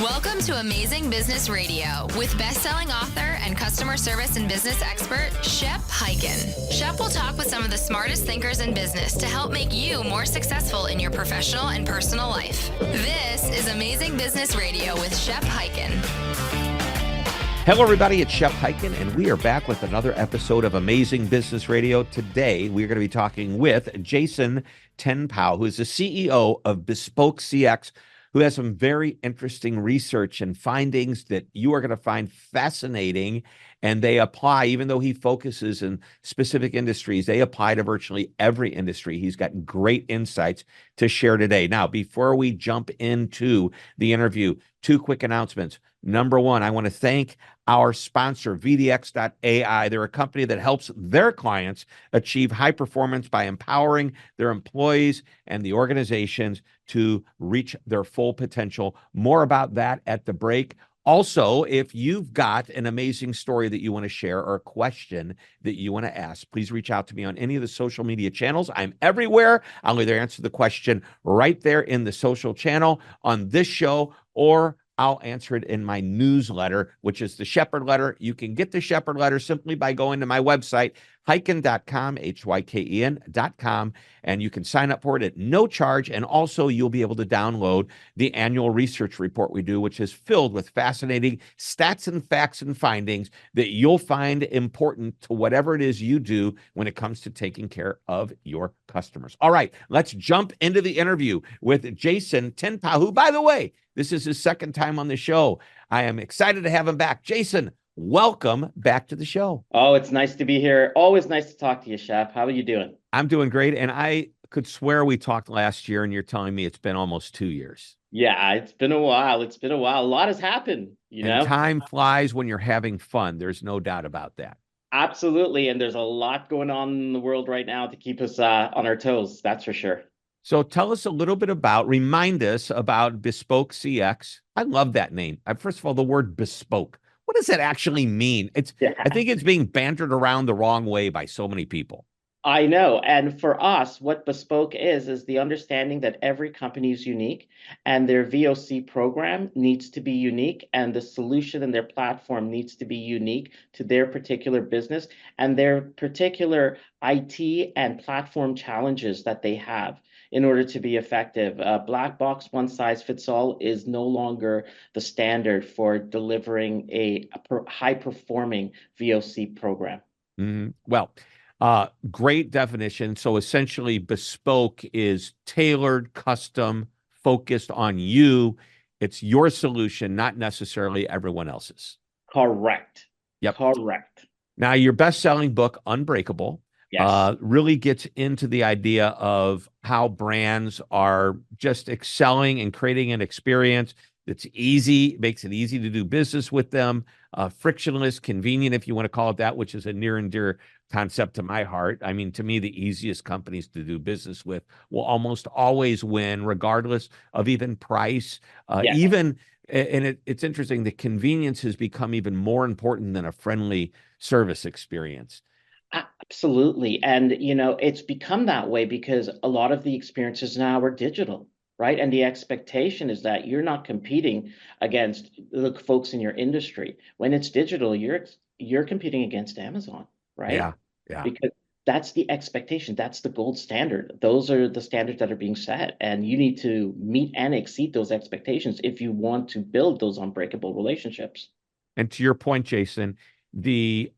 Welcome to Amazing Business Radio with best-selling author and customer service and business expert, Shep Hyken. Shep will talk with some of the smartest thinkers in business to help make you more successful in your professional and personal life. This is Amazing Business Radio with Shep Hyken. Hello, everybody. It's Shep Hyken, and we are back with another episode of Amazing Business Radio. Today, we're going to be talking with Jason Ten-Pow, who is the CEO of bespokeCX, who has some very interesting research and findings that you are going to find fascinating. And they apply, even though he focuses in specific industries, they apply to virtually every industry. He's got great insights to share today. Now, before we jump into the interview, two quick announcements. Number one, I want to thank our sponsor, VDX.ai. They're a company that helps their clients achieve high performance by empowering their employees and the organizations to reach their full potential. More about that at the break. Also, if you've got an amazing story that you want to share or a question that you want to ask, please reach out to me on any of the social media channels. I'm everywhere. I'll either answer the question right there in the social channel on this show, or I'll answer it in my newsletter, which is the Shepherd Letter. You can get the Shepherd Letter simply by going to my website, hyken.com, HYKEN.com, and you can sign up for it at no charge. And also, you'll be able to download the annual research report we do, which is filled with fascinating stats and facts and findings that you'll find important to whatever it is you do when it comes to taking care of your customers. All right, let's jump into the interview with Jason Ten-Pow, who, by the way, this is his second time on the show. I am excited to have him back. Jason, welcome back to the show. Oh, it's nice to be here. Always nice to talk to you, Shep. How are you doing? I'm doing great. And I could swear we talked last year, and you're telling me it's been almost 2 years. Yeah, it's been a while. It's been a while. A lot has happened, you know? Time flies when you're having fun. There's no doubt about that. Absolutely. And there's a lot going on in the world right now to keep us on our toes. That's for sure. So tell us a little bit remind us about bespokeCX. I love that name. First of all, the word bespoke. What does that actually mean? I think it's being bantered around the wrong way by so many people. I know. And for us, what bespoke is the understanding that every company is unique and their VOC program needs to be unique, and the solution and their platform needs to be unique to their particular business and their particular IT and platform challenges that they have in order to be effective. Black box, one size fits all is no longer the standard for delivering a high-performing VOC program. Well, great definition. So essentially, bespoke is tailored, custom, focused on you. It's your solution, not necessarily everyone else's. Correct. Yep. Correct. Now, your best-selling book, Unbreakable, Yes. really gets into the idea of how brands are just excelling and creating an experience that's easy, makes it easy to do business with them, frictionless, convenient, if you want to call it that, which is a near and dear concept to my heart. I mean, to me, the easiest companies to do business with will almost always win, regardless of even price. It's interesting, the convenience has become even more important than a friendly service experience. Absolutely. And, it's become that way because a lot of the experiences now are digital, right? And the expectation is that you're not competing against the folks in your industry. When it's digital, you're competing against Amazon, right? Yeah. Because that's the expectation. That's the gold standard. Those are the standards that are being set. And you need to meet and exceed those expectations if you want to build those unbreakable relationships. And to your point, Jason, the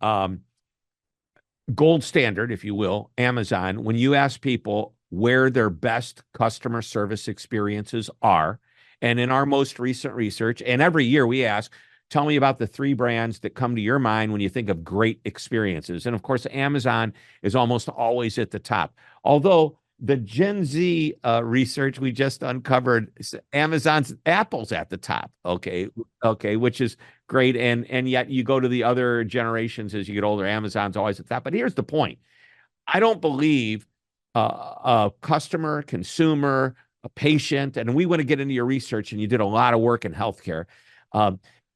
gold standard, if you will, Amazon, when you ask people where their best customer service experiences are, and in our most recent research, and every year we ask, tell me about the 3 brands that come to your mind when you think of great experiences. And of course, Amazon is almost always at the top. Although the Gen Z research we just uncovered, Apple's at the top, okay, which is great. And yet you go to the other generations as you get older, Amazon's always at the top. But here's the point. I don't believe a customer, consumer, a patient, and we want to get into your research, and you did a lot of work in healthcare.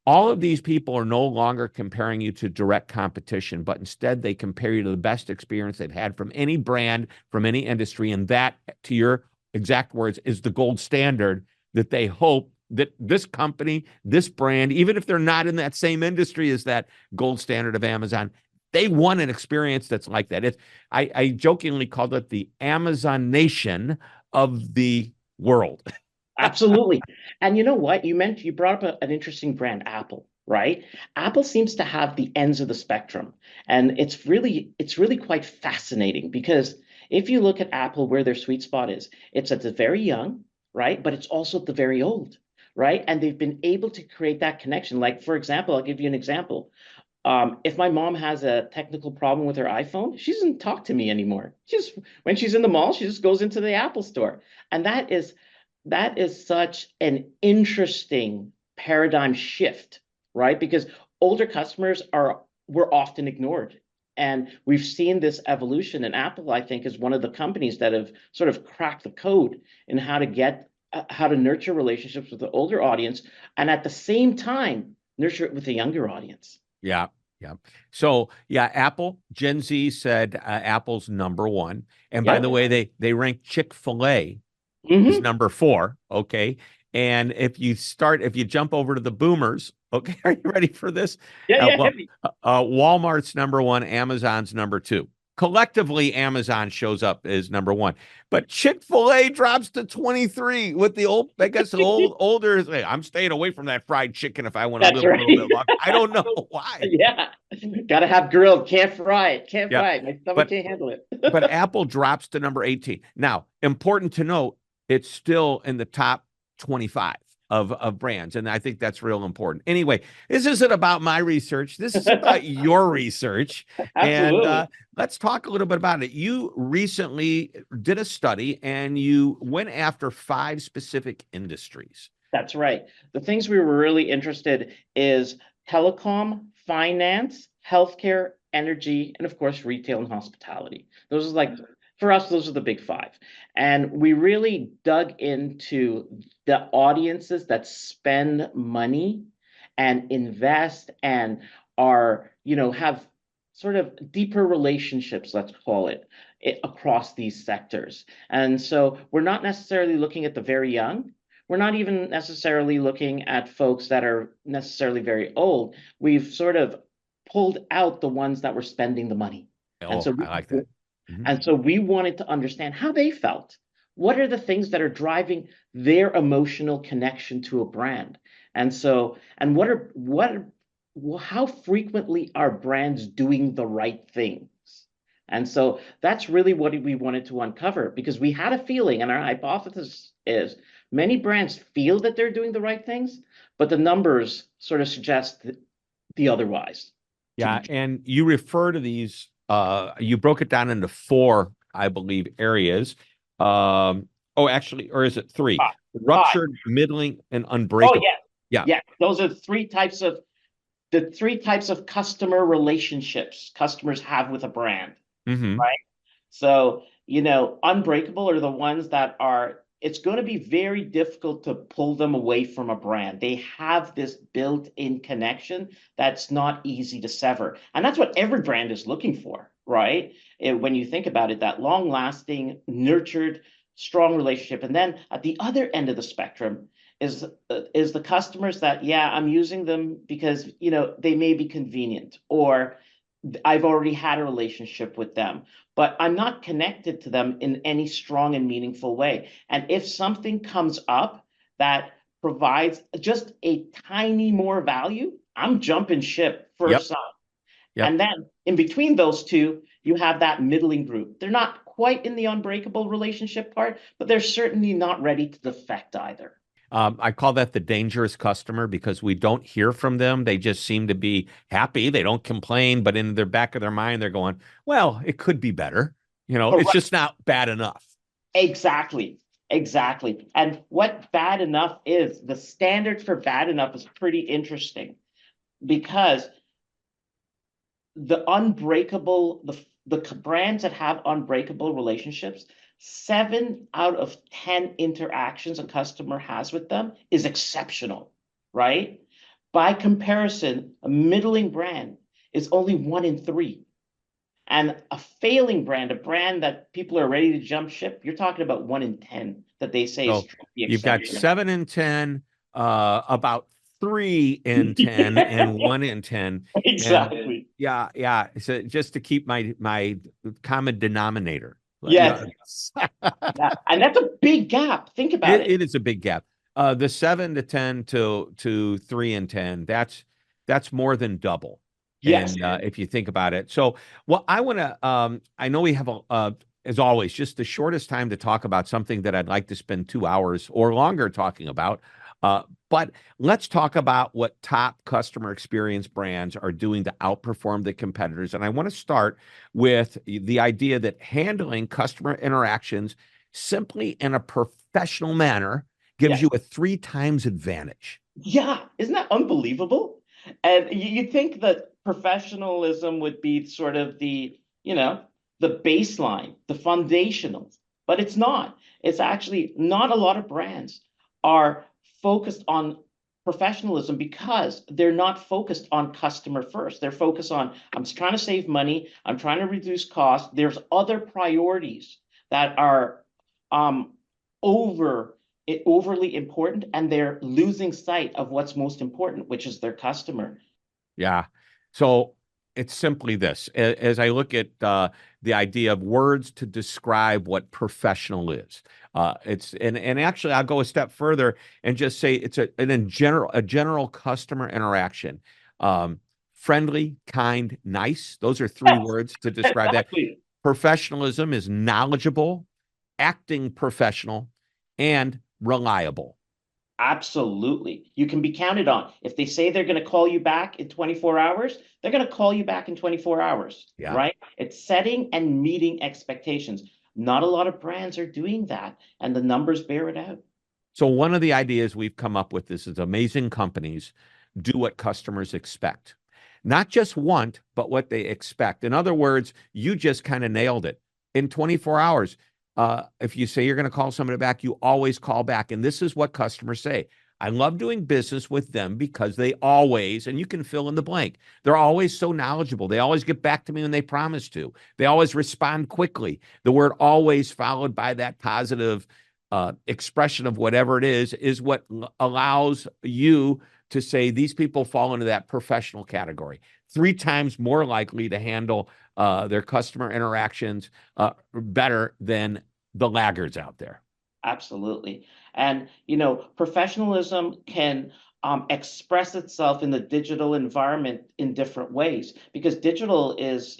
All of these people are no longer comparing you to direct competition, but instead they compare you to the best experience they've had from any brand, from any industry. And that, to your exact words, is the gold standard that they hope that this company, this brand, even if they're not in that same industry as that gold standard of Amazon, they want an experience that's like that. I jokingly called it the Amazon nation of the world. Absolutely. And you know what? You brought up an interesting brand, Apple, right? Apple seems to have the ends of the spectrum. And it's really quite fascinating because if you look at Apple, where their sweet spot is, it's at the very young, right? But it's also at the very old, right? And they've been able to create that connection. Like, for example, I'll give you an example. If my mom has a technical problem with her iPhone, she doesn't talk to me anymore. When she's in the mall, she just goes into the Apple store. And that is such an interesting paradigm shift, right? Because older customers were often ignored. And we've seen this evolution, and Apple, I think, is one of the companies that have sort of cracked the code in how to nurture relationships with the older audience, and at the same time nurture it with the younger audience. Yeah. Yeah. So yeah, Apple, Gen Z said Apple's number one. And by the Yep. way, they rank Chick-fil-A is Hmm. number 4. Okay. And if you jump over to the boomers, okay, are you ready for this? Yeah, yeah, Well, heavy. Walmart's number 1, Amazon's number 2. Collectively, Amazon shows up as number 1, but Chick-fil-A drops to 23 with the old, I guess, older. Hey, I'm staying away from that fried chicken if I want to That's live a little right. bit longer. I don't know why. Yeah. Gotta have grilled. Can't fry it. Can't Yeah, fry it. My stomach but can't handle it. but Apple drops to number 18. Now, important to note, it's still in the top 25 of brands. And I think that's real important. Anyway, this isn't about my research. This is about your research. And Absolutely. let's talk a little bit about it. You recently did a study and you went after 5 specific industries. That's right. The things we were really interested is telecom, finance, healthcare, energy, and of course, retail and hospitality. Those are like, for us, those are the big 5. And we really dug into the audiences that spend money and invest and have sort of deeper relationships, let's call it, across these sectors. And so we're not necessarily looking at the very young. We're not even necessarily looking at folks that are necessarily very old. We've sort of pulled out the ones that were spending the money. And Oh, so, I like that. Mhm. and so we wanted to understand how they felt. What are the things that are driving their emotional connection to a brand? And so, and how frequently are brands doing the right things? And so that's really what we wanted to uncover, because we had a feeling, and our hypothesis is many brands feel that they're doing the right things, but the numbers sort of suggest the otherwise. Yeah, and you refer to these, you broke it down into 4, I believe, areas. Actually, or is it 3? Five. Five. Ruptured, middling, and Oh, unbreakable. yeah. Yeah. Yeah. Those are the three types of customer relationships customers have with a brand, Mm-hmm. right? So, unbreakable are the ones that it's going to be very difficult to pull them away from a brand. They have this built-in connection that's not easy to sever. And that's what every brand is looking for, right? When you think about it, that long-lasting, nurtured, strong relationship. And then at the other end of the spectrum is the customers that, yeah, I'm using them because, they may be convenient, or I've already had a relationship with them, but I'm not connected to them in any strong and meaningful way. And if something comes up that provides just a tiny more value, I'm jumping ship Yep. first up. Yep. And then in between those two, you have that middling group. They're not quite in the unbreakable relationship part, but they're certainly not ready to defect either. I call that the dangerous customer because we don't hear from them. They just seem to be happy. They don't complain, but in their back of their mind, they're going, well, it could be better. It's just not bad enough. Exactly. Exactly. And what bad enough is, the standard for bad enough is pretty interesting, because the brands that have unbreakable relationships, 7 out of 10 interactions a customer has with them is exceptional, right? By comparison, a middling brand is only 1 in 3. And a failing brand, a brand that people are ready to jump ship, you're talking about 1 in 10 that they say is So truly you've got exceptional. 7 and 10 about 3 in 10 and 1 in 10. Exactly. And yeah. So just to keep my common denominator. Yes. Yeah. And that's a big gap. Think about it. It is a big gap. The 7 to 10 to 3 and 10, that's more than double. Yes. And if you think about it. So, well, I want to, I know we have, as always, just the shortest time to talk about something that I'd like to spend 2 hours or longer talking about. But let's talk about what top customer experience brands are doing to outperform the competitors. And I want to start with the idea that handling customer interactions simply in a professional manner gives you a 3 times advantage. Yeah. Isn't that unbelievable? And you think that professionalism would be sort of the baseline, the foundationals, but it's not. It's actually not a lot of brands are focused on professionalism because they're not focused on customer first. They're focused on, I'm trying to save money, I'm trying to reduce costs. There's other priorities that are overly important, and they're losing sight of what's most important, which is their customer. Yeah. So it's simply this. As I look at the idea of words to describe what professional is, and actually I'll go a step further and just say it's a general customer interaction. Friendly, kind, nice. Those are 3 words to describe that. Professionalism is knowledgeable, acting professional, and reliable. Absolutely. You can be counted on. If they say they're going to call you back in 24 hours, they're going to call you back in 24 hours, right? It's setting and meeting expectations. Not a lot of brands are doing that, and the numbers bear it out. So one of the ideas we've come up with is amazing companies do what customers expect. Not just want, but what they expect. In other words, you just kind of nailed it. In 24 hours, if you say you're going to call somebody back, you always call back. And this is what customers say. I love doing business with them because they always, and you can fill in the blank, they're always so knowledgeable. They always get back to me when they promise to. They always respond quickly. The word always followed by that positive expression of whatever it is what allows you to say these people fall into that professional category. 3 times more likely to handle their customer interactions better than the laggards out there. Absolutely. And, professionalism can express itself in the digital environment in different ways, because digital is,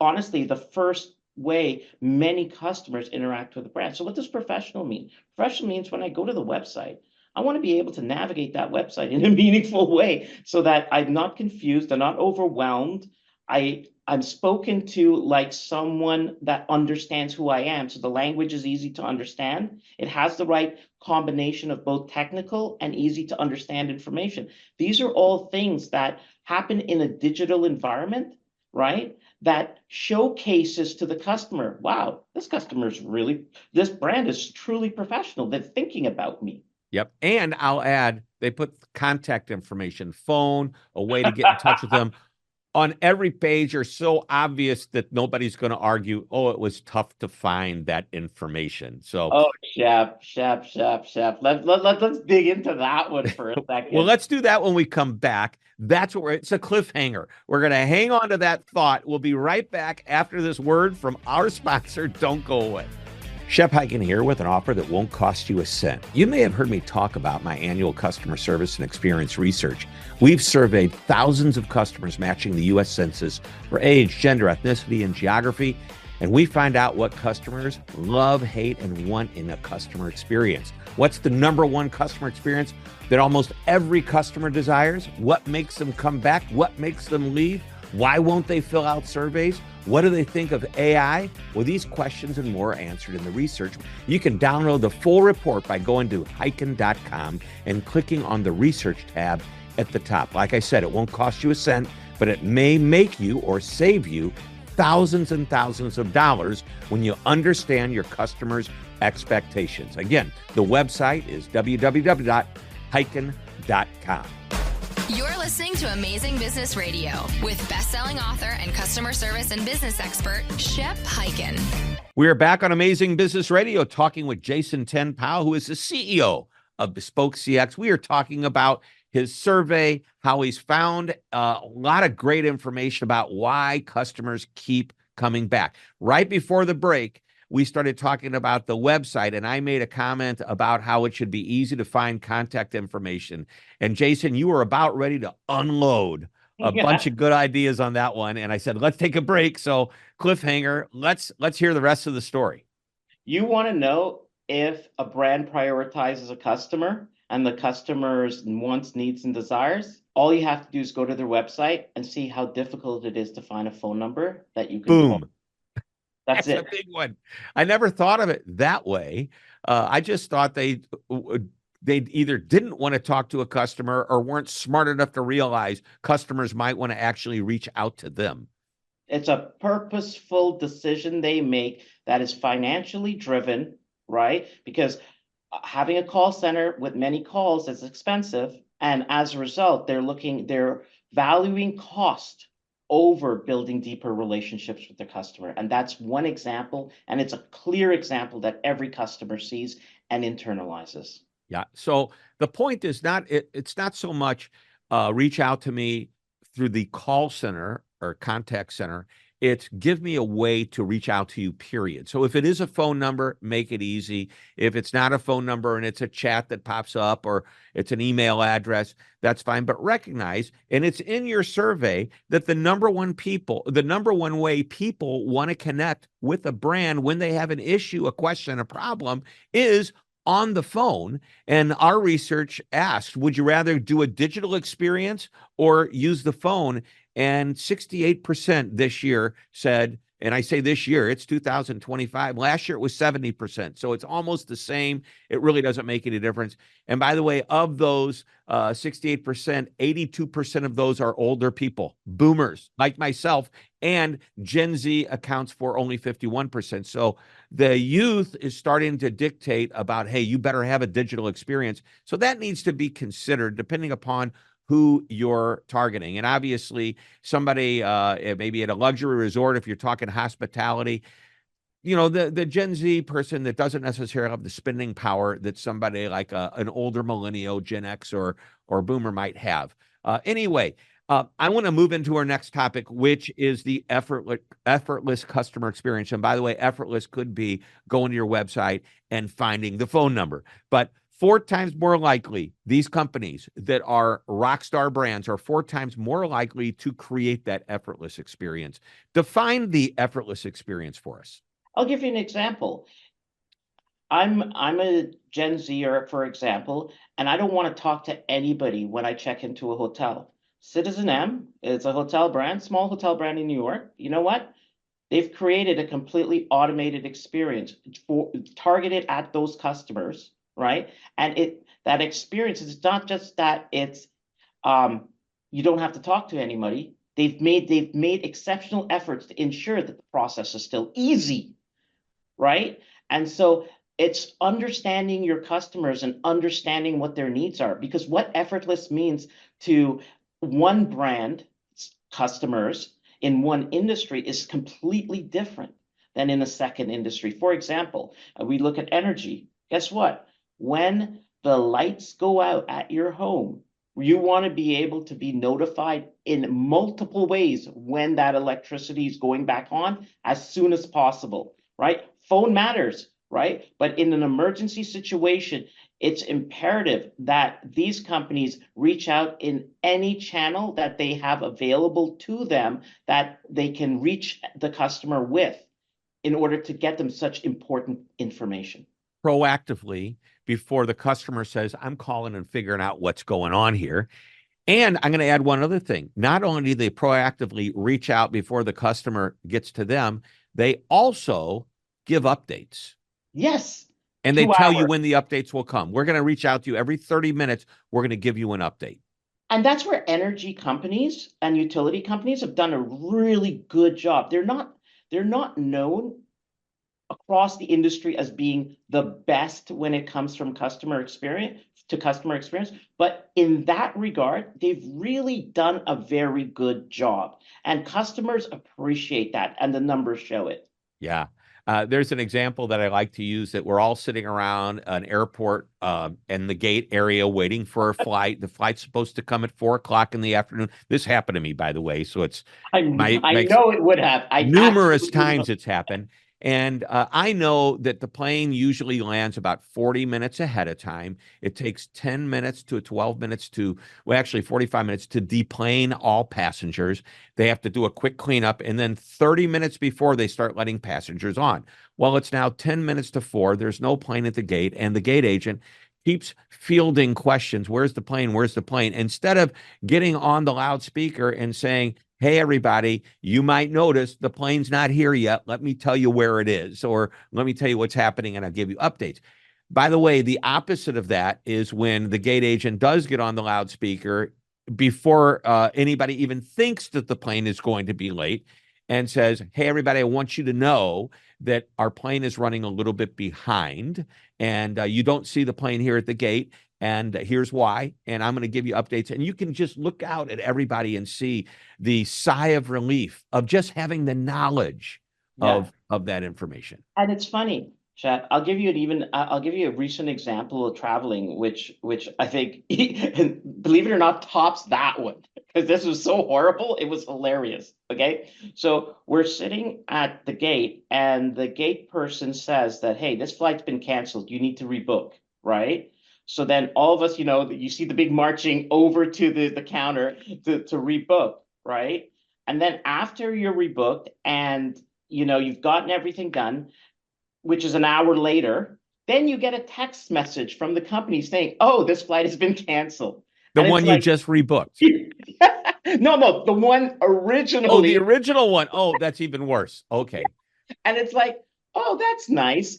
honestly, the first way many customers interact with the brand. So what does professional mean? Professional means when I go to the website, I want to be able to navigate that website in a meaningful way so that I'm not confused, I'm not overwhelmed. I'm spoken to like someone that understands who I am. So the language is easy to understand. It has the right combination of both technical and easy to understand information. These are all things that happen in a digital environment, right? That showcases to the customer, wow, this brand is truly professional. They're thinking about me. Yep. And I'll add, they put contact information, phone, a way to get in touch with them on every page are so obvious that nobody's going to argue, oh, it was tough to find that information. So, Shep. Let's dig into that one for a second. Well, let's do that when we come back. That's what it's a cliffhanger. We're going to hang on to that thought. We'll be right back after this word from our sponsor. Don't go away. Shep Hyken here with an offer that won't cost you a cent. You may have heard me talk about my annual customer service and experience research. We've surveyed thousands of customers matching the U.S. Census for age, gender, ethnicity, and geography, and we find out what customers love, hate, and want in a customer experience. What's the number one customer experience that almost every customer desires? What makes them come back? What makes them leave? Why won't they fill out surveys? What do they think of AI? Well, these questions and more are answered in the research. You can download the full report by going to hyken.com and clicking on the research tab at the top. Like I said, it won't cost you a cent, but it may make you or save you thousands and thousands of dollars when you understand your customers' expectations. Again, the website is www.hyken.com. You're listening to Amazing Business Radio with best-selling author and customer service and business expert, Shep Hyken. We are back on Amazing Business Radio talking with Jason Ten-Pow, who is the CEO of bespokeCX. We are talking about his survey, how he's found a lot of great information about why customers keep coming back. Right before the break, we started talking about the website, and I made a comment about how it should be easy to find contact information. And Jason, you were about ready to unload a bunch of good ideas on that one. And I said, let's take a break. So cliffhanger, let's hear the rest of the story. You want to know if a brand prioritizes a customer and the customer's wants, needs, and desires. All you have to do is go to their website and see how difficult it is to find a phone number that you can call. Boom. That's it. A big one. I never thought of it that way. I just thought they either didn't want to talk to a customer or weren't smart enough to realize customers might want to actually reach out to them. It's a purposeful decision they make that is financially driven, right? Because having a call center with many calls is expensive. And as a result, they're valuing cost over building deeper relationships with the customer. And that's one example. And it's a clear example that every customer sees and internalizes. Yeah. So the point is it's not so much reach out to me through the call center or contact center. It's give me a way to reach out to you, period. So if it is a phone number, make it easy. If it's not a phone number and it's a chat that pops up or it's an email address, that's fine. But recognize, and it's in your survey, that the number one way people want to connect with a brand when they have an issue, a question, a problem is on the phone. And our research asked, would you rather do a digital experience or use the phone? And 68% this year said, and I say this year, it's 2025. Last year, it was 70%. So it's almost the same. It really doesn't make any difference. And by the way, of those 68%, 82% of those are older people, boomers like myself, and Gen Z accounts for only 51%. So the youth is starting to dictate about, hey, you better have a digital experience. So that needs to be considered depending upon who you're targeting. And obviously somebody maybe at a luxury resort, if you're talking hospitality, you know, the Gen Z person that doesn't necessarily have the spending power that somebody like an older millennial, Gen X or boomer might have. Anyway, I want to move into our next topic, which is the effortless customer experience. And by the way, effortless could be going to your website and finding the phone number. But 4 times more likely, these companies that are rock star brands are 4 times more likely to create that effortless experience. Define the effortless experience for us. I'll give you an example. I'm a Gen Zer, for example, and I don't want to talk to anybody when I check into a hotel. Citizen M is a hotel brand, small hotel brand in New York. You know what? They've created a completely automated experience targeted at those customers. Right. And that experience is not just that it's you don't have to talk to anybody. They've made exceptional efforts to ensure that the process is still easy. Right. And so it's understanding your customers and understanding what their needs are, because what effortless means to one brand customers in one industry is completely different than in a second industry. For example, we look at energy. Guess what? When the lights go out at your home, you want to be able to be notified in multiple ways when that electricity is going back on as soon as possible, right? Phone matters, right? But in an emergency situation, it's imperative that these companies reach out in any channel that they have available to them that they can reach the customer with in order to get them such important information. Proactively before the customer says, I'm calling and figuring out what's going on here. And I'm going to add one other thing. Not only do they proactively reach out before the customer gets to them, they also give updates. Yes. And they tell you when the updates will come. We're going to reach out to you every 30 minutes. We're going to give you an update. And that's where energy companies and utility companies have done a really good job. They're not known across the industry as being the best when it comes from customer experience. But in that regard, they've really done a very good job. And customers appreciate that, and the numbers show it. Yeah. There's an example that I like to use that we're all sitting around an airport in the gate area waiting for a flight. The flight's supposed to come at 4 o'clock in the afternoon. This happened to me, by the way. So it's I know it would have. I numerous absolutely know. times it's happened. And I know that the plane usually lands about 40 minutes ahead of time. It takes 10 minutes to 12 minutes to, well, actually 45 minutes to deplane all passengers. They have to do a quick cleanup. And then 30 minutes before they start letting passengers on. Well, it's now 10 minutes to 4. There's no plane at the gate. And the gate agent keeps fielding questions. Where's the plane? Where's the plane? Instead of getting on the loudspeaker and saying, hey, everybody, you might notice the plane's not here yet. Let me tell you where it is, or let me tell you what's happening, and I'll give you updates. By the way, the opposite of that is when the gate agent does get on the loudspeaker before anybody even thinks that the plane is going to be late and says, hey, everybody, I want you to know that our plane is running a little bit behind, and you don't see the plane here at the gate. And here's why. And I'm going to give you updates. And you can just look out at everybody and see the sigh of relief of just having the knowledge of that information. And it's funny, Shep. I'll give you a recent example of traveling, which I think, believe it or not, tops that one, because this was so horrible. It was hilarious. Okay. So we're sitting at the gate, and the gate person says that, hey, this flight's been canceled. You need to rebook, right? So then all of us, you see the big marching over to the counter to rebook, right? And then after you're rebooked and, you've gotten everything done, which is an hour later, then you get a text message from the company saying, oh, this flight has been canceled. The one you just rebooked. No, the one originally. Oh, the original one. Oh, that's even worse. Okay. And it's like, oh, that's nice.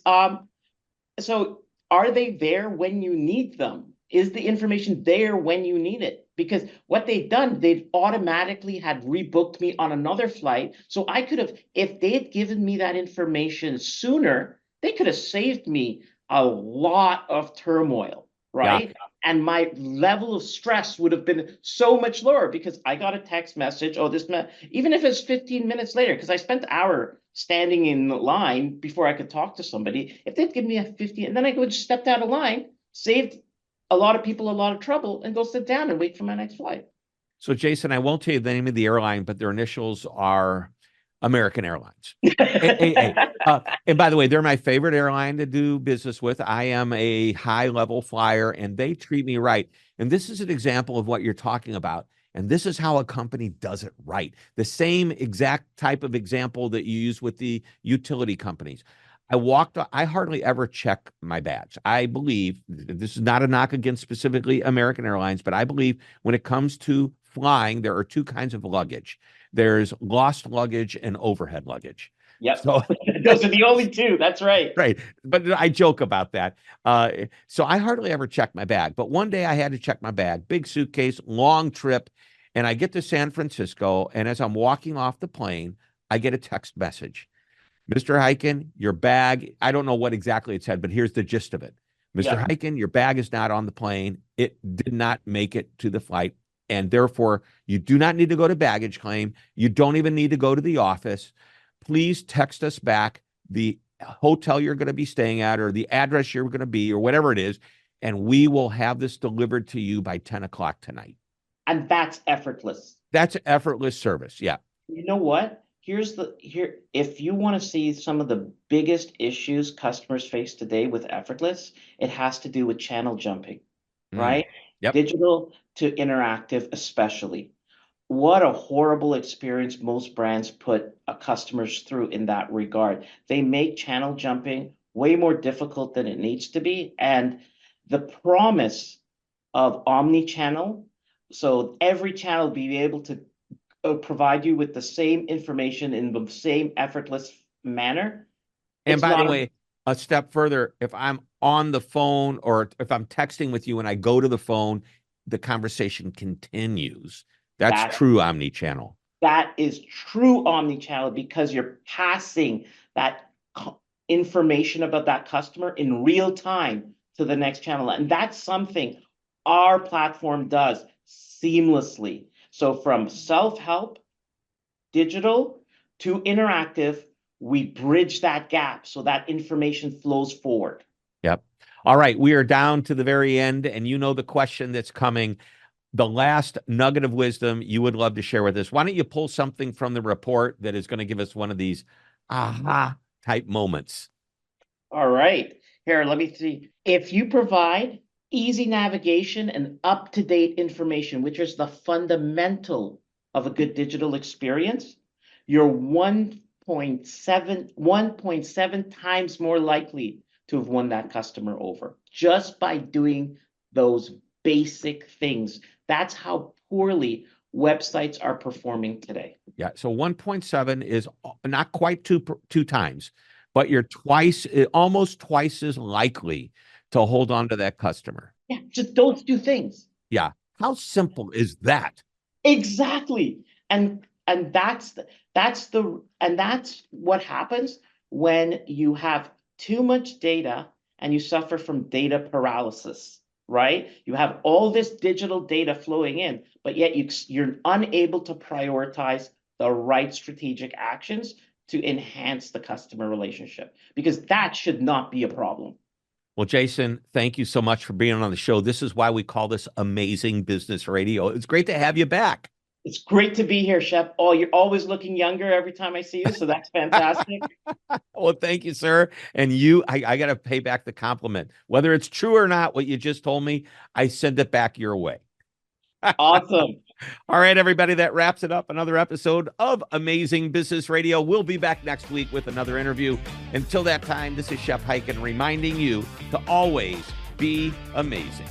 So are they there when you need them? Is the information there when you need it? Because what they've done, they've automatically had rebooked me on another flight. So I could have, if they had given me that information sooner, they could have saved me a lot of turmoil, right? Yeah. And my level of stress would have been so much lower because I got a text message, even if it's 15 minutes later, because I spent an hour standing in the line before I could talk to somebody. If they'd give me a 15, and then I would step out of line, saved a lot of people a lot of trouble, and go sit down and wait for my next flight. So, Jason, I won't tell you the name of the airline, but their initials are American Airlines. And by the way, they're my favorite airline to do business with. I am a high-level flyer, and they treat me right. And this is an example of what you're talking about. And this is how a company does it right. The same exact type of example that you use with the utility companies. I hardly ever check my bags. I believe, this is not a knock against specifically American Airlines, but I believe when it comes to flying, there are two kinds of luggage. There's lost luggage and overhead luggage. Yep. So those are the only two. That's right. Right. But I joke about that. So I hardly ever check my bag. But one day I had to check my bag, big suitcase, long trip. And I get to San Francisco. And as I'm walking off the plane, I get a text message. Mr. Hyken, your bag, I don't know what exactly it said, but here's the gist of it. Mr. Hyken, your bag is not on the plane. It did not make it to the flight. And therefore, you do not need to go to baggage claim. You don't even need to go to the office. Please text us back the hotel you're going to be staying at or the address you're going to be or whatever it is, and we will have this delivered to you by 10 o'clock tonight. And that's effortless. That's effortless service. Yeah. You know what? If you want to see some of the biggest issues customers face today with effortless, it has to do with channel jumping, right? Yep. Digital to interactive, especially. What a horrible experience most brands put customers through in that regard. They make channel jumping way more difficult than it needs to be. And the promise of omni-channel, so every channel be able to provide you with the same information in the same effortless manner. And by the way, a step further, if I'm on the phone or if I'm texting with you and I go to the phone, the conversation continues. That's true omni-channel. That is true omni-channel because you're passing that information about that customer in real time to the next channel. And that's something our platform does seamlessly. So from self-help, digital to interactive, we bridge that gap so that information flows forward. Yep. All right. We are down to the very end, and you know the question that's coming. The last nugget of wisdom you would love to share with us. Why don't you pull something from the report that is going to give us one of these aha type moments? All right. Here, let me see. If you provide easy navigation and up-to-date information, which is the fundamental of a good digital experience, you're 1.7 times more likely to have won that customer over just by doing those basic things. That's how poorly websites are performing today. Yeah. So 1.7 is not quite two times, but you're almost twice as likely to hold on to that customer. Yeah, just those two things. Yeah. How simple is that? Exactly. And that's what happens when you have too much data and you suffer from data paralysis, right? You have all this digital data flowing in, but yet you're unable to prioritize the right strategic actions to enhance the customer relationship, because that should not be a problem. Well, Jason, thank you so much for being on the show. This is why we call this Amazing Business Radio. It's great to have you back. It's great to be here, Shep. Oh, you're always looking younger every time I see you, so that's fantastic. Well, thank you, sir. And I got to pay back the compliment. Whether it's true or not, what you just told me, I send it back your way. Awesome. All right, everybody, that wraps it up. Another episode of Amazing Business Radio. We'll be back next week with another interview. Until that time, this is Shep Hyken reminding you to always be amazing.